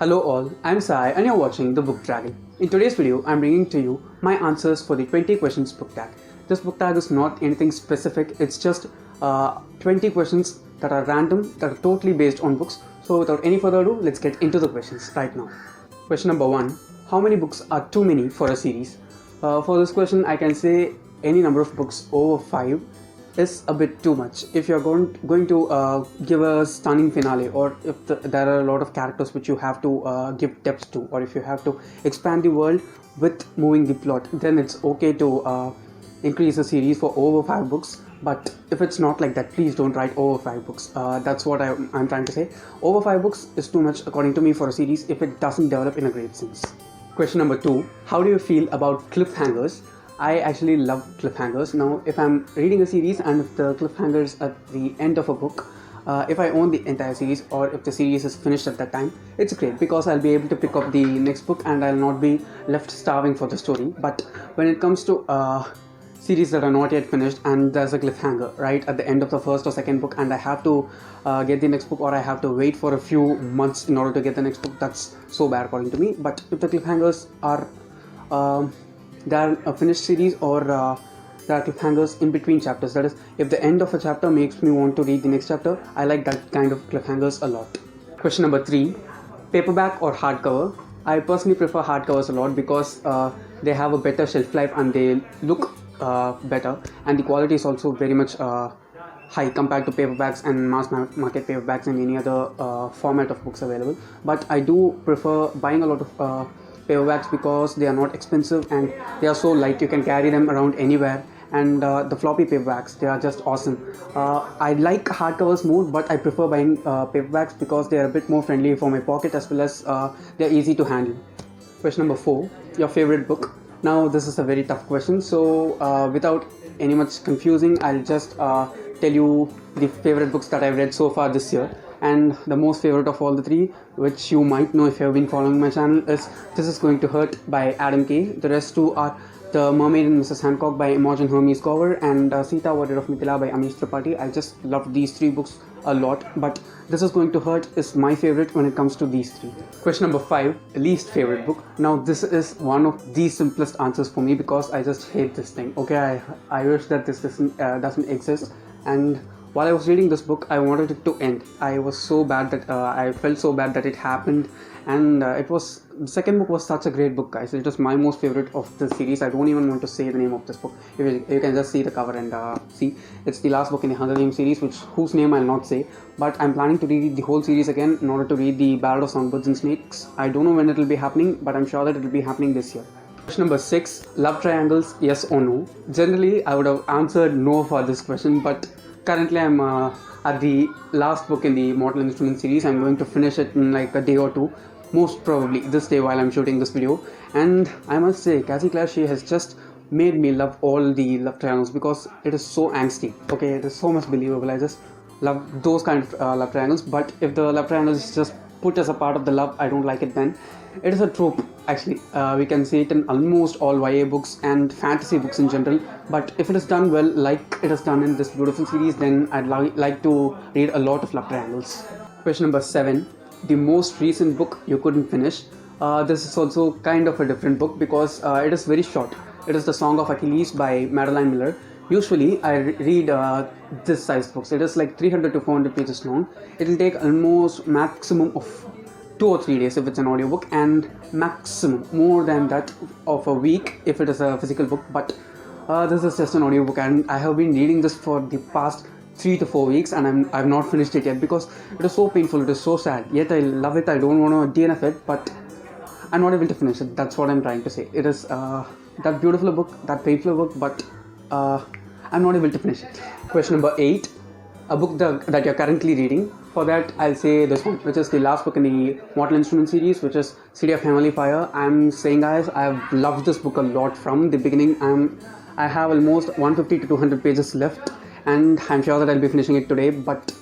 Hello all, I'm Sai and you're watching The Book Dragon. In today's video, I'm bringing to you my answers for the 20 questions book tag. This book tag is not anything specific, it's just 20 questions that are random, that are totally based on books. So without any further ado, let's get into the questions right now. Question number 1. How many books are too many for a series? For this question, I can say any number of books over 5 is a bit too much. If you're going to give a stunning finale, or if there are a lot of characters which you have to give depth to, or if you have to expand the world with moving the plot, then it's okay to increase the series for over 5 books. But if it's not like that, please don't write over 5 books. That's what I'm trying to say. Over 5 books is too much according to me for a series if it doesn't develop in a great sense. Question number 2. How do you feel about cliffhangers? I actually love cliffhangers. Now, if I'm reading a series and if the cliffhangers at the end of a book, if I own the entire series or if the series is finished at that time, it's great because I'll be able to pick up the next book and I'll not be left starving for the story. But when it comes to series that are not yet finished and there's a cliffhanger right at the end of the first or second book and I have to get the next book, or I have to wait for a few months in order to get the next book, that's so bad according to me. But if the cliffhangers are there are a finished series, or there are cliffhangers in between chapters, that is, if the end of a chapter makes me want to read the next chapter, I like that kind of cliffhangers a lot. Question number 3. Paperback or hardcover? I personally prefer hardcovers a lot because they have a better shelf life and they look better, and the quality is also very much high compared to paperbacks and mass market paperbacks and any other format of books available. But I do prefer buying a lot of paperbacks because they are not expensive and they are so light, you can carry them around anywhere. And the floppy paperbacks, they are just awesome. I like hardcovers more, but I prefer buying paperbacks because they are a bit more friendly for my pocket, as well as they are easy to handle. Question number 4. Your favorite book? Now this is a very tough question, so without any much confusing, I'll just tell you the favorite books that I've read so far this year. And the most favorite of all the 3, which you might know if you have been following my channel, is This Is Going to Hurt by Adam Kay. The rest 2 are The Mermaid and Mrs. Hancock by Imogen Hermes Cover and Sita, Warrior of Mithila by Amish Tripathi. I just love these 3 books a lot, but This Is Going to Hurt is my favorite when it comes to these 3. Question number 5. Least favorite book. Now this is one of the simplest answers for me because I just hate this thing. Okay, I wish that this doesn't exist. And while I was reading this book, I wanted it to end. I was so bad that I felt so bad that it happened, and the second book was such a great book, guys. It was my most favorite of the series. I don't even want to say the name of this book. You can just see the cover and see. It's the last book in the Hunger Games series, whose name I'll not say. But I'm planning to read the whole series again in order to read the Ballad of Songbirds and Snakes. I don't know when it will be happening, but I'm sure that it will be happening this year. Question number 6. Love triangles, yes or no? Generally, I would have answered no for this question, but currently I'm at the last book in the Mortal Instruments series. I'm going to finish it in like a day or 2, most probably this day while I'm shooting this video. And I must say, Cassie Clare, she has just made me love all the love triangles because it is so angsty. Okay, it is so much believable. I just love those kind of love triangles. But if the love triangle is just put as a part of the love, I don't like it then. It is a trope, actually. We can see it in almost all YA books and fantasy books in general. But if it is done well, like it is done in this beautiful series, then I'd like to read a lot of love triangles. Question number 7. The most recent book you couldn't finish. This is also kind of a different book because it is very short. It is The Song of Achilles by Madeline Miller. Usually I read this size books. It is like 300 to 400 pages long. It will take almost maximum of 2 or 3 days if it's an audiobook, and maximum more than that of a week if it is a physical book. But this is just an audiobook, and I have been reading this for the past 3 to 4 weeks and I've not finished it yet because it is so painful, it is so sad. Yet I love it. I don't want to DNF it, but I'm not able to finish it. That's what I'm trying to say. It is that beautiful book, that painful book, but I'm not able to finish it. Question number 8. A book that you're currently reading. For that, I'll say this one, which is the last book in the Mortal Instruments series, which is City of Heavenly Fire. I'm saying, guys, I've loved this book a lot from the beginning. I have almost 150 to 200 pages left, and I'm sure that I'll be finishing it today. But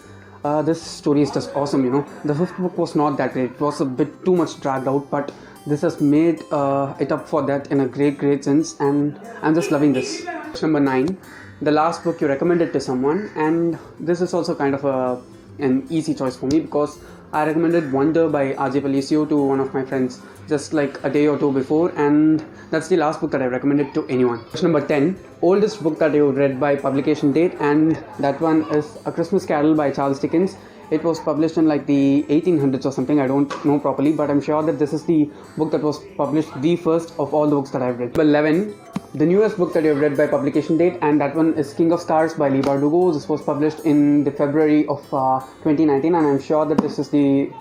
this story is just awesome, you know. The 5th book was not that great. It was a bit too much dragged out, but this has made it up for that in a great sense, and I'm just loving this. Number 9. The last book you recommended to someone, and this is also kind of a an easy choice for me because I recommended Wonder by R.J. Palicio to one of my friends just like a day or two before, and that's the last book that I recommended to anyone. Question number 10, oldest book that you read by publication date, and that one is A Christmas Carol by Charles Dickens. It was published in like the 1800s or something, I don't know properly, but I'm sure that this is the book that was published the first of all the books that I've read. Number 11, the newest book that you've read by publication date, and that one is King of Stars by Leigh Bardugo. This was published in the February of 2019, and I'm sure that this is the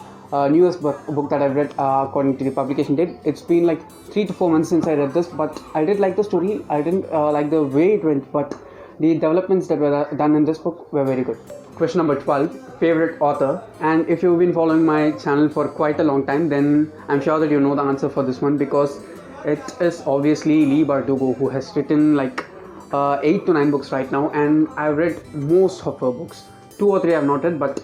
newest book that I've read according to the publication date. It's been like 3 to 4 months since I read this, but I did like the story. I didn't like the way it went, but the developments that were done in this book were very good. Question number 12, favorite author. And if you've been following my channel for quite a long time, then I'm sure that you know the answer for this one, because it is obviously Leigh Bardugo, who has written like 8 to 9 books right now, and I've read most of her books. 2 or 3 I've not read, but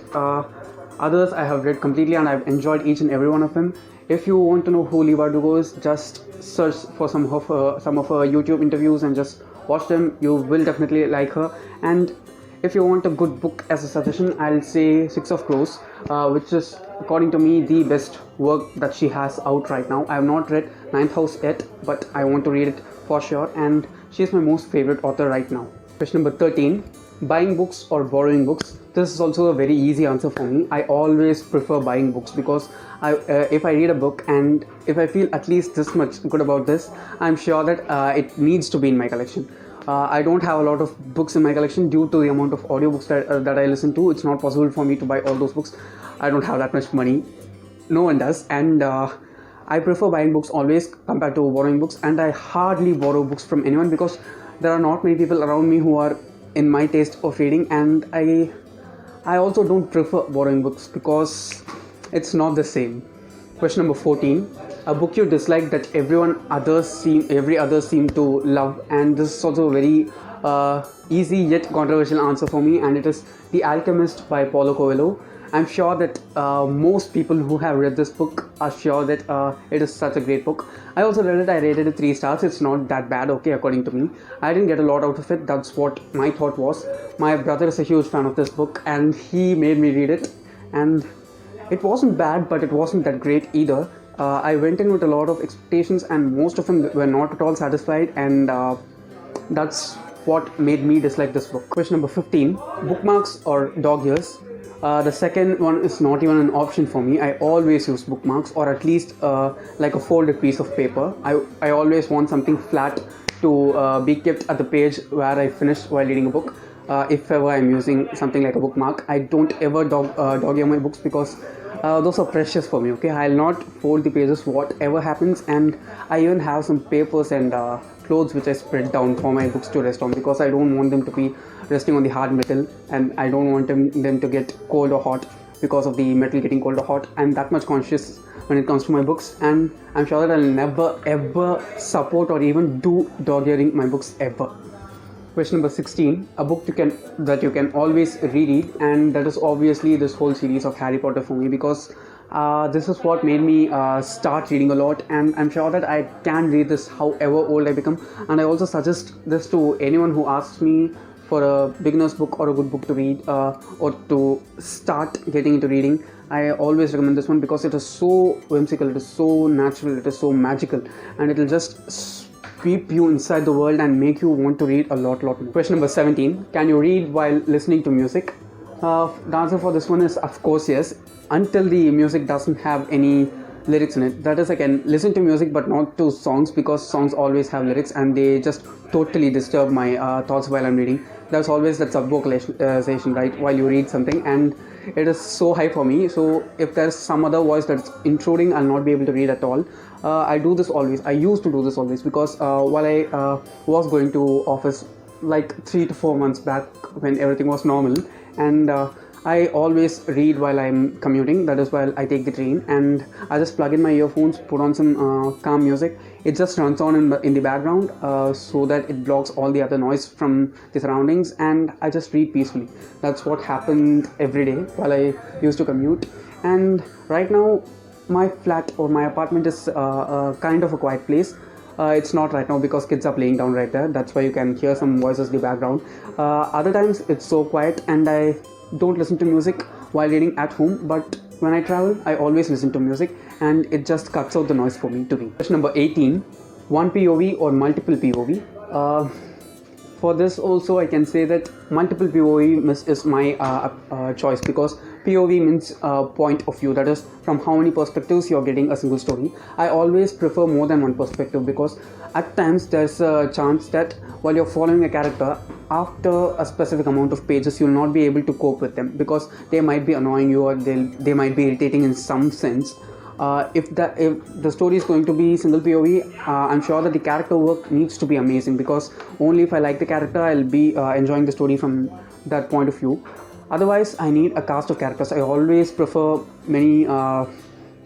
others I have read completely, and I've enjoyed each and every one of them. If you want to know who Leigh Bardugo is, just search for some of her YouTube interviews and just watch them. You will definitely like her. And if you want a good book as a suggestion, I'll say Six of Crows, which is according to me the best work that she has out right now. I have not read Ninth House yet, but I want to read it for sure, and she's my most favorite author right now. Question number 13, buying books or borrowing books. This is also a very easy answer for me. I always prefer buying books because if I read a book and if I feel at least this much good about this, I'm sure that it needs to be in my collection. I don't have a lot of books in my collection due to the amount of audiobooks that I listen to. It's not possible for me to buy all those books. I don't have that much money. No one does. And I prefer buying books always compared to borrowing books. And I hardly borrow books from anyone because there are not many people around me who are in my taste of reading. And I also don't prefer borrowing books because it's not the same. Question number 14, a book you dislike that every others seem to love, and this is also a very easy yet controversial answer for me, and it is The Alchemist by Paulo Coelho. I'm sure that most people who have read this book are sure that it is such a great book. I also read it. I rated it 3 stars. It's not that bad, okay, according to me. I didn't get a lot out of it. That's what my thought was. My brother is a huge fan of this book, and he made me read it, and it wasn't bad, but it wasn't that great either. I went in with a lot of expectations, and most of them were not at all satisfied, and that's what made me dislike this book. Question number 15, bookmarks or dog ears. The second one is not even an option for me. I always use bookmarks, or at least like a folded piece of paper. I always want something flat to be kept at the page where I finished while reading a book. If ever I'm using something like a bookmark, I don't ever dog ear my books because those are precious for me, okay? I'll not fold the pages whatever happens, and I even have some papers and clothes which I spread down for my books to rest on because I don't want them to be resting on the hard metal, and I don't want them to get cold or hot because of the metal getting cold or hot. I'm that much conscious when it comes to my books, and I'm sure that I'll never ever support or even do dog earing my books ever. Question number 16, a book that you can always reread, and that is obviously this whole series of Harry Potter for me because this is what made me start reading a lot, and I'm sure that I can read this however old I become. And I also suggest this to anyone who asks me for a beginner's book or a good book to read or to start getting into reading. I always recommend this one because it is so whimsical, it is so natural, it is so magical, and it will just sweep you inside the world and make you want to read a lot more. Question number 17, can you read while listening to music? The answer for this one is of course yes, until the music doesn't have any lyrics in it. That is, I can listen to music but not to songs because songs always have lyrics and they just totally disturb my thoughts while I'm reading. There's always that sub-vocalization, right, while you read something, and it is so high for me. So if there's some other voice that's intruding, I'll not be able to read at all. I do this always. I used to do this always because while I was going to office like 3 to 4 months back when everything was normal, and I always read while I'm commuting. That is while I take the train, and I just plug in my earphones, put on some calm music. It just runs on in the background so that it blocks all the other noise from the surroundings, and I just read peacefully. That's what happened every day while I used to commute. And right now my flat or my apartment is kind of a quiet place. It's not right now because kids are playing down right there. That's why you can hear some voices in the background. Other times it's so quiet and I don't listen to music while reading at home, but when I travel, I always listen to music and it just cuts out the noise for me to read. Question number 18, one POV or multiple POV? For this also I can say that multiple POV is my choice, because POV means point of view, that is from how many perspectives you're getting a single story. I always prefer more than one perspective, because at times there's a chance that while you're following a character, after a specific amount of pages you'll not be able to cope with them, because they might be annoying you or they might be irritating in some sense. If the story is going to be single POV, I'm sure that the character work needs to be amazing, because only if I like the character I'll be enjoying the story from that point of view. Otherwise I need a cast of characters. I always prefer many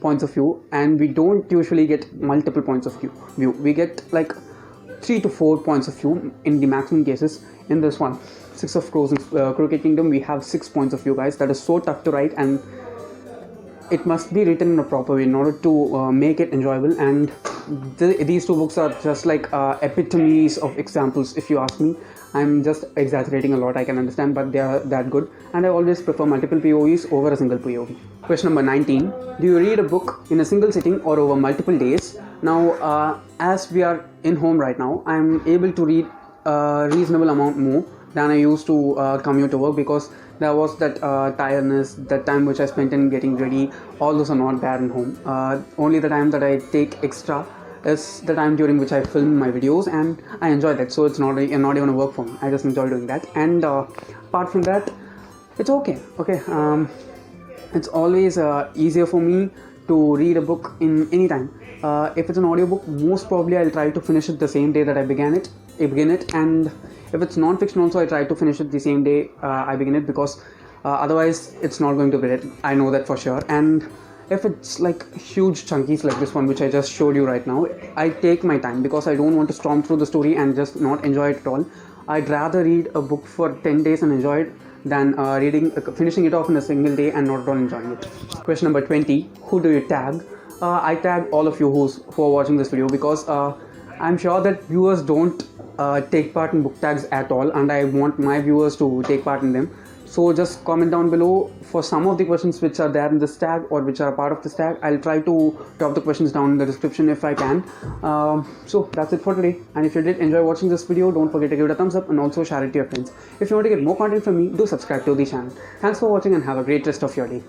points of view, and we don't usually get multiple points of view. We get like 3 to 4 points of view in the maximum cases. In this one, Six of Crows in Crooked Kingdom, we have 6 points of view, guys. That is so tough to write, and it must be written in a proper way in order to make it enjoyable. And these two books are just like epitomes of examples, if you ask me. I'm just exaggerating a lot, I can understand, but they are that good, and I always prefer multiple POVs over a single POV. Question number 19, do you read a book in a single sitting or over multiple days? Now, as we are in home right now, I'm able to read a reasonable amount more than I used to commute to work, because there was that tiredness, that time which I spent in getting ready. All those are not there in home. Only the time that I take extra is the time during which I film my videos, and I enjoy that. So it's not even a work for me. I just enjoy doing that. And apart from that, it's okay. It's always easier for me to read a book in any time. If it's an audiobook, most probably I'll try to finish it the same day that I begin it. And if it's non-fiction also, I try to finish it the same day I begin it, because otherwise it's not going to be it. I know that for sure. And if it's like huge chunkies like this one which I just showed you right now, I take my time, because I don't want to storm through the story and just not enjoy it at all. I'd rather read a book for 10 days and enjoy it than finishing it off in a single day and not at all enjoying it. Question number 20, who do you tag? I tag all of you who are watching this video, because I'm sure that viewers don't take part in book tags at all, and I want my viewers to take part in them. So just comment down below for some of the questions which are there in this tag or which are a part of this tag. I'll try to drop the questions down in the description if I can. So that's it for today, and if you did enjoy watching this video, don't forget to give it a thumbs up and also share it to your friends. If you want to get more content from me, do subscribe to the channel. Thanks for watching and have a great rest of your day.